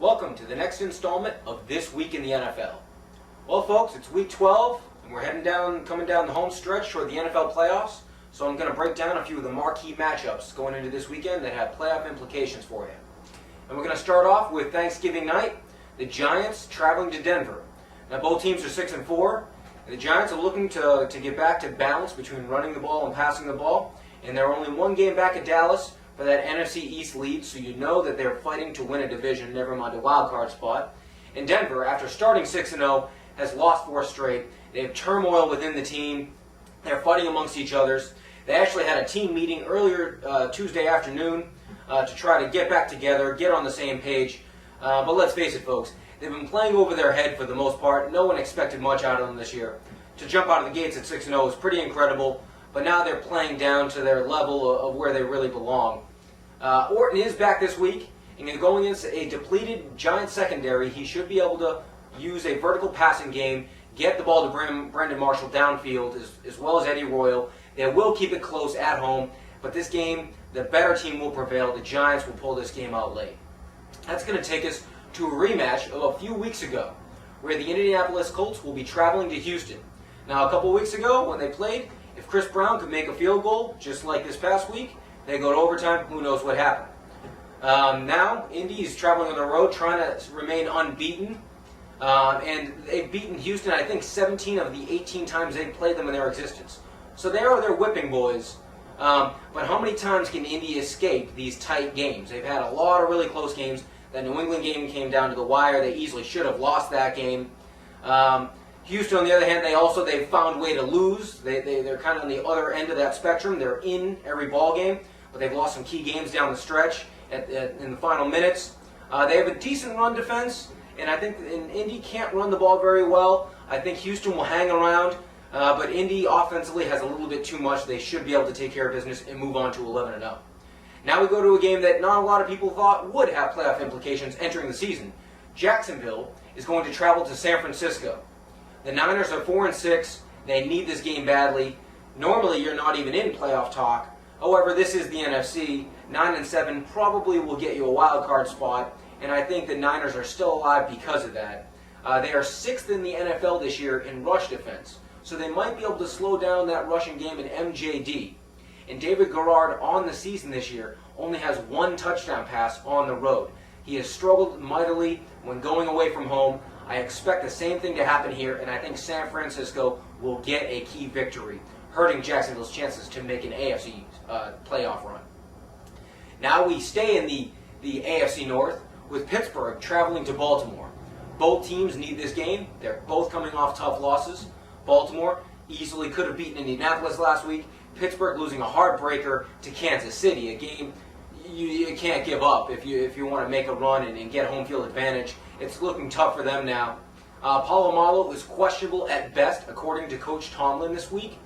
Welcome to the next installment of This Week in the NFL. Well, folks, it's week 12, and we're coming down the home stretch toward the NFL playoffs. So I'm going to break down a few of the marquee matchups going into this weekend that have playoff implications for you. And we're going to start off with Thanksgiving night, the Giants traveling to Denver. Now, both teams are 6-4. The Giants are looking to get back to balance between running the ball and passing the ball. And they're only one game back at Dallas for that NFC East lead, so you know that they're fighting to win a division, never mind a wild card spot. And Denver, after starting 6-0, has lost 4 straight. They have turmoil within the team. They're fighting amongst each other. They actually had a team meeting earlier Tuesday afternoon to try to get back together, get on the same page. But let's face it, folks, they've been playing over their head for the most part. No one expected much out of them this year. To jump out of the gates at 6-0 is pretty incredible. But now they're playing down to their level of where they really belong. Orton is back this week, and going against a depleted Giants secondary, he should be able to use a vertical passing game, get the ball to Brandon Marshall downfield, as well as Eddie Royal. They will keep it close at home, but this game, the better team will prevail. The Giants will pull this game out late. That's going to take us to a rematch of a few weeks ago, where the Indianapolis Colts will be traveling to Houston. Now, a couple weeks ago, when they played, if Chris Brown could make a field goal, just like this past week, they go to overtime. Who knows what happened? Now, Indy is traveling on the road, trying to remain unbeaten. And they've beaten Houston, I think, 17 of the 18 times they've played them in their existence. So they are their whipping boys. But how many times can Indy escape these tight games? They've had a lot of really close games. That New England game came down to the wire. They easily should have lost that game. Houston, on the other hand, they've found a way to lose. They're kind of on the other end of that spectrum. They're in every ball game, but they've lost some key games down the stretch in the final minutes. They have a decent run defense, and I think Indy can't run the ball very well. I think Houston will hang around, but Indy offensively has a little bit too much. They should be able to take care of business and move on to 11-0. Now we go to a game that not a lot of people thought would have playoff implications entering the season. Jacksonville is going to travel to San Francisco. The Niners are 4-6. They need this game badly. Normally, you're not even in playoff talk. However, this is the NFC. 9-7 probably will get you a wild card spot, and I think the Niners are still alive because of that. They are 6th in the NFL this year in rush defense, so they might be able to slow down that rushing game in MJD. And David Garrard on the season this year only has 1 touchdown pass on the road. He has struggled mightily when going away from home. I expect the same thing to happen here, and I think San Francisco will get a key victory, hurting Jacksonville's chances to make an AFC playoff run. Now we stay in the AFC North with Pittsburgh traveling to Baltimore. Both teams need this game. They're both coming off tough losses. Baltimore easily could have beaten Indianapolis last week. Pittsburgh losing a heartbreaker to Kansas City, a game you can't give up if you want to make a run and get home field advantage. It's looking tough for them now. Polamalu is questionable at best, according to Coach Tomlin this week.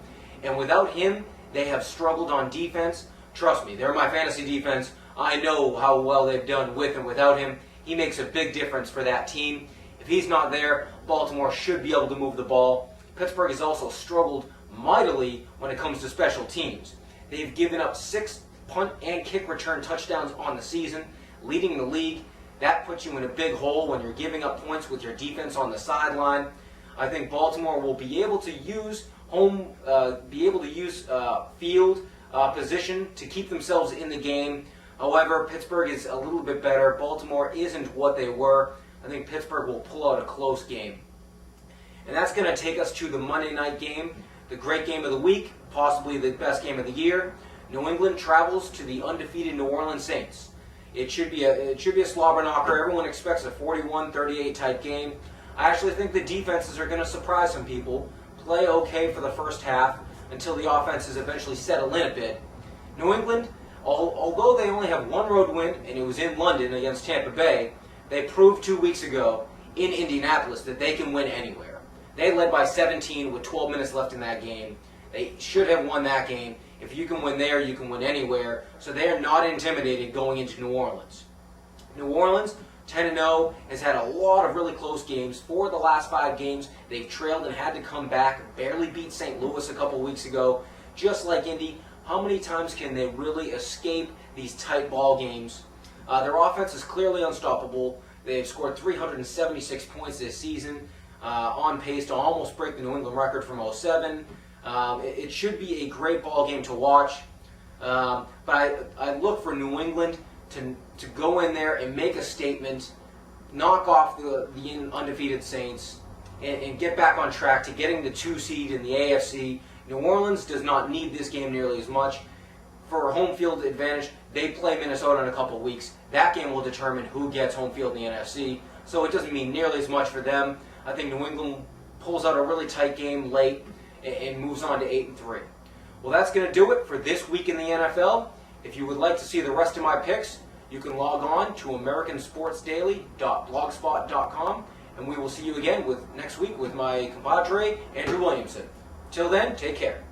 And without him, they have struggled on defense. Trust me, they're my fantasy defense. I know how well they've done with and without him. He makes a big difference for that team. If he's not there, Baltimore should be able to move the ball. Pittsburgh has also struggled mightily when it comes to special teams. They've given up 6 punt and kick return touchdowns on the season, leading the league. That puts you in a big hole when you're giving up points with your defense on the sideline. I think Baltimore will be able to use field position to keep themselves in the game. However, Pittsburgh is a little bit better. Baltimore isn't what they were. I think Pittsburgh will pull out a close game. And that's going to take us to the Monday night game, the great game of the week, possibly the best game of the year. New England travels to the undefeated New Orleans Saints. It should be a slobber knocker. Everyone expects a 41-38 type game. I actually think the defenses are going to surprise some people, play okay for the first half until the offenses eventually settle in a bit. New England, although they only have 1 road win, and it was in London against Tampa Bay, they proved 2 weeks ago in Indianapolis that they can win anywhere. They led by 17 with 12 minutes left in that game. They should have won that game. If you can win there, you can win anywhere. So they are not intimidated going into New Orleans. New Orleans, 10-0, has had a lot of really close games. 4 of the last 5 games, they've trailed and had to come back. Barely beat St. Louis a couple weeks ago. Just like Indy, how many times can they really escape these tight ball games? Their offense is clearly unstoppable. They've scored 376 points this season, on pace to almost break the New England record from '07. It should be a great ball game to watch. But I look for New England to go in there and make a statement, knock off the undefeated Saints, and get back on track to getting the 2 seed in the AFC. New Orleans does not need this game nearly as much. For home field advantage, they play Minnesota in a couple weeks. That game will determine who gets home field in the NFC, so it doesn't mean nearly as much for them. I think New England pulls out a really tight game late and moves on to 8-3. Well, that's going to do it for this week in the NFL. If you would like to see the rest of my picks, you can log on to AmericanSportsDaily.blogspot.com, and we will see you again next week with my compadre, Andrew Williamson. Till then, take care.